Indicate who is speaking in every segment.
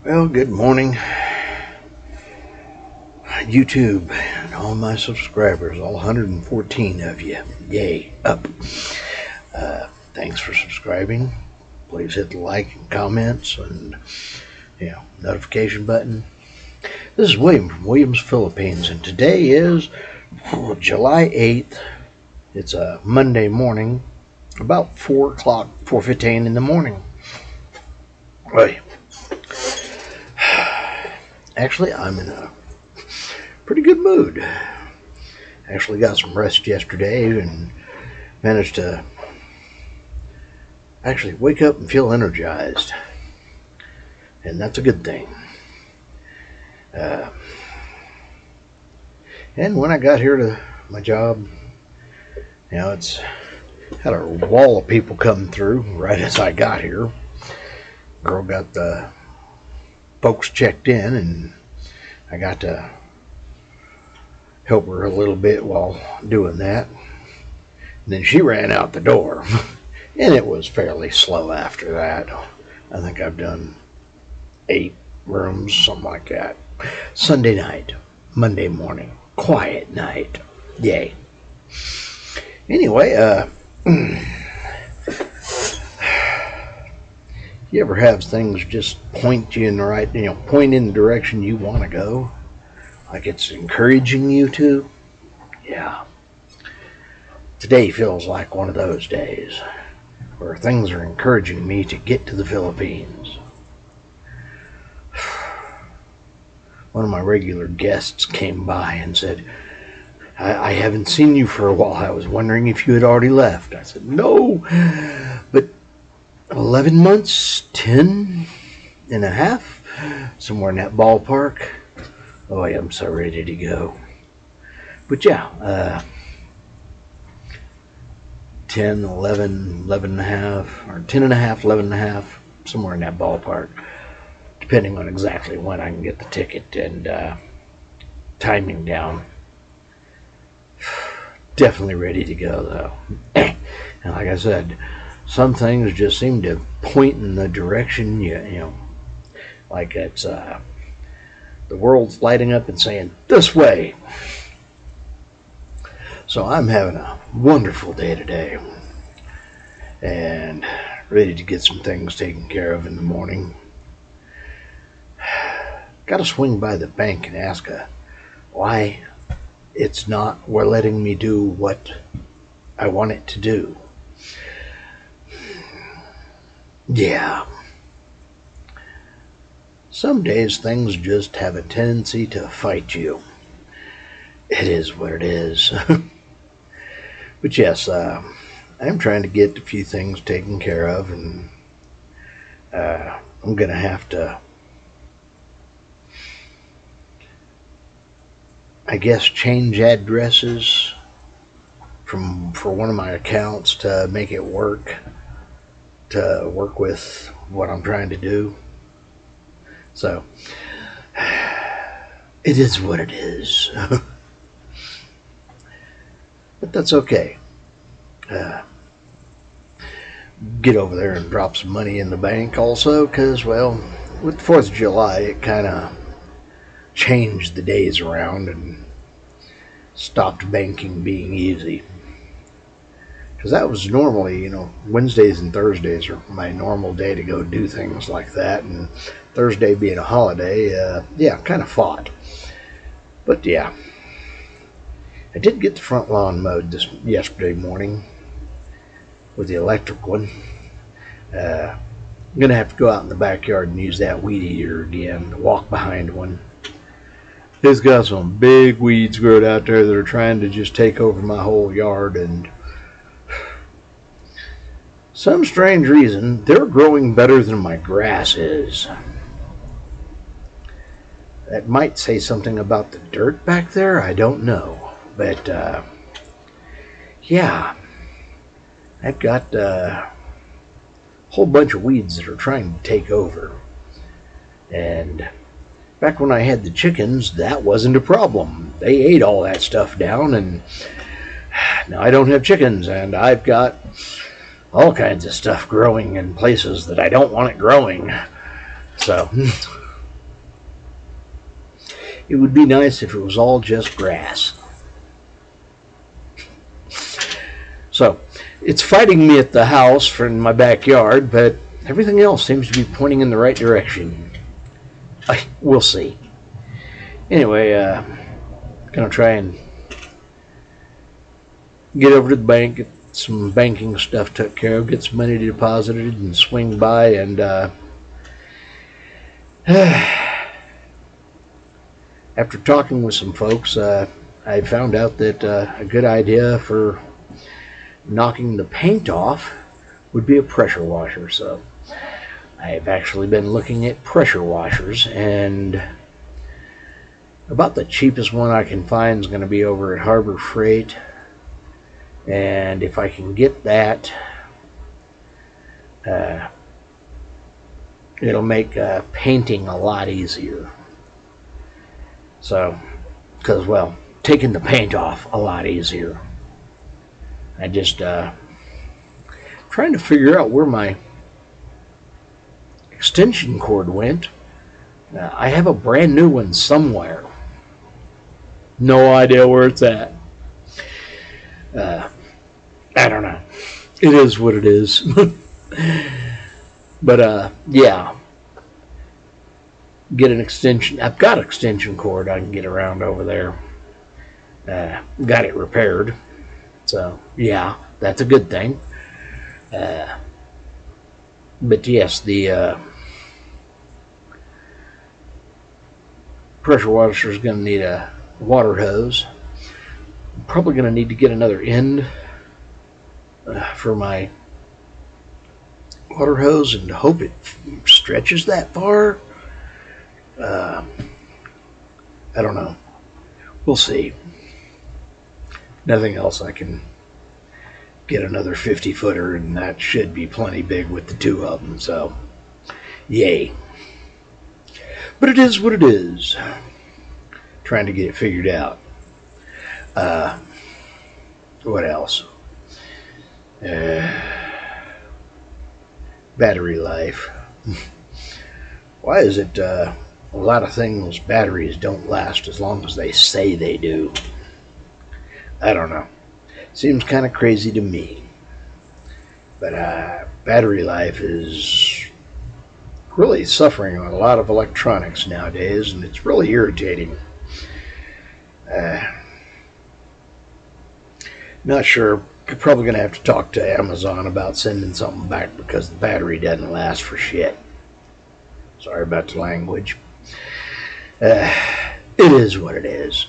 Speaker 1: Well, good morning, YouTube, and all my subscribers, all 114 of you. Yay, up. Thanks for subscribing. Please hit the like and comments and notification button. This is William from Williams, Philippines, and today is July 8th. It's a Monday morning, about 4 o'clock, 4:15 in the morning. Right. Actually, I'm in a pretty good mood. Actually got some rest yesterday and managed to actually wake up and feel energized. And that's a good thing. And when I got here to my job, it's had a wall of people coming through right as I got here. Girl got the folks checked in, and I got to help her a little bit while doing that. And then she ran out the door, and it was fairly slow after that. I think I've done 8 rooms, something like that. Sunday night, Monday morning, quiet night. Yay. Anyway, you ever have things just point you in the right, point in the direction you want to go? Like it's encouraging you to? Yeah. Today feels like one of those days where things are encouraging me to get to the Philippines. One of my regular guests came by and said, I haven't seen you for a while. I was wondering if you had already left. I said, no, but 11 months, 10 and a half, somewhere in that ballpark. Oh, I am so ready to go. But yeah, 10, 11, 11 and a half, or 10 and a half, 11 and a half, somewhere in that ballpark, depending on exactly when I can get the ticket and timing down. Definitely ready to go, though. And like I said, some things just seem to point in the direction, like it's the world's lighting up and saying, this way. So I'm having a wonderful day today and ready to get some things taken care of in the morning. Got to swing by the bank and ask why it's not letting me do what I want it to do. Yeah. Some days things just have a tendency to fight you. It is what it is. But yes, I'm trying to get a few things taken care of, and I'm going to have to, I guess, change addresses for one of my accounts to make it work with what I'm trying to do. So it is what it is. But that's okay. Get over there and drop some money in the bank also, because, well, with the 4th of July, it kind of changed the days around and stopped banking being easy. Because that was normally, Wednesdays and Thursdays are my normal day to go do things like that. And Thursday being a holiday, kind of fought. But yeah, I did get the front lawn mowed yesterday morning with the electric one. I'm going to have to go out in the backyard and use that weed eater again, walk behind one. It's got some big weeds growing out there that are trying to just take over my whole yard, and some strange reason, they're growing better than my grass is. That might say something about the dirt back there, I don't know. But, yeah, I've got a whole bunch of weeds that are trying to take over. And back when I had the chickens, that wasn't a problem. They ate all that stuff down, and now I don't have chickens, and I've got all kinds of stuff growing in places that I don't want it growing. So It would be nice if it was all just grass. So, it's fighting me at the house for in my backyard, but everything else seems to be pointing in the right direction. We'll see. Anyway, gonna try and get over to the bank, get some banking stuff took care of, get some money deposited, and swing by and after talking with some folks, I found out that a good idea for knocking the paint off would be a pressure washer. So I've actually been looking at pressure washers, and about the cheapest one I can find is going to be over at Harbor Freight. And if I can get that, it'll make painting a lot easier. So, because, well, taking the paint off a lot easier. I just trying to figure out where my extension cord went. I have a brand new one somewhere. No idea where it's at. I don't know. It is what it is. But yeah, get an extension. I've got an extension cord I can get around over there. Got it repaired. So, yeah, that's a good thing. But yes, the pressure washer is going to need a water hose. I'm probably going to need to get another end for my water hose and hope it stretches that far. I don't know. We'll see. Nothing else, I can get another 50-footer, and that should be plenty big with the two of them, so yay. But it is what it is. Trying to get it figured out. What else? Battery life. Why is it a lot of things, batteries don't last as long as they say they do? I don't know. Seems kind of crazy to me. But battery life is really suffering on a lot of electronics nowadays, and it's really irritating. Not sure. I'm probably going to have to talk to Amazon about sending something back because the battery doesn't last for shit. Sorry about the language. It is what it is.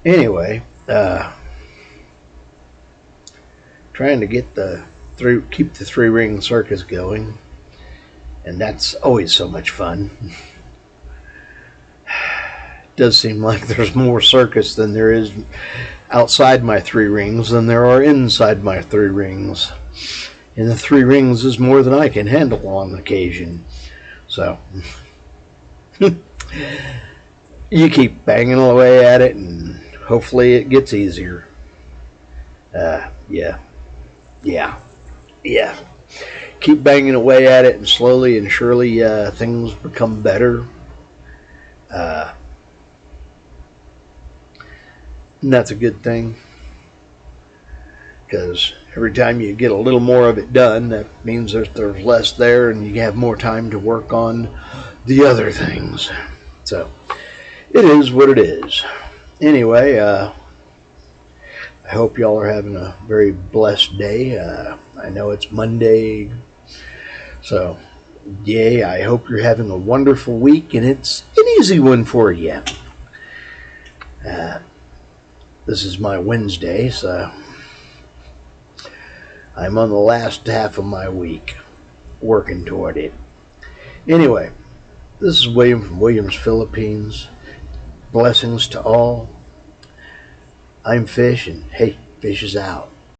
Speaker 1: Anyway, trying to get keep the three-ring circus going, and that's always so much fun. It does seem like there's more circus than there is outside my three rings than there are inside my three rings, and the three rings is more than I can handle on occasion. So you keep banging away at it, and hopefully it gets easier. Yeah. Keep banging away at it, and slowly and surely things become better. And that's a good thing, because every time you get a little more of it done, that means that there's less there, and you have more time to work on the other things. So it is what it is. Anyway, I hope y'all are having a very blessed day. I know it's Monday, so yay, I hope you're having a wonderful week, and it's an easy one for you. This is my Wednesday, so I'm on the last half of my week, working toward it. Anyway, this is William from Williams, Philippines. Blessings to all. I'm Fish, and hey, Fish is out.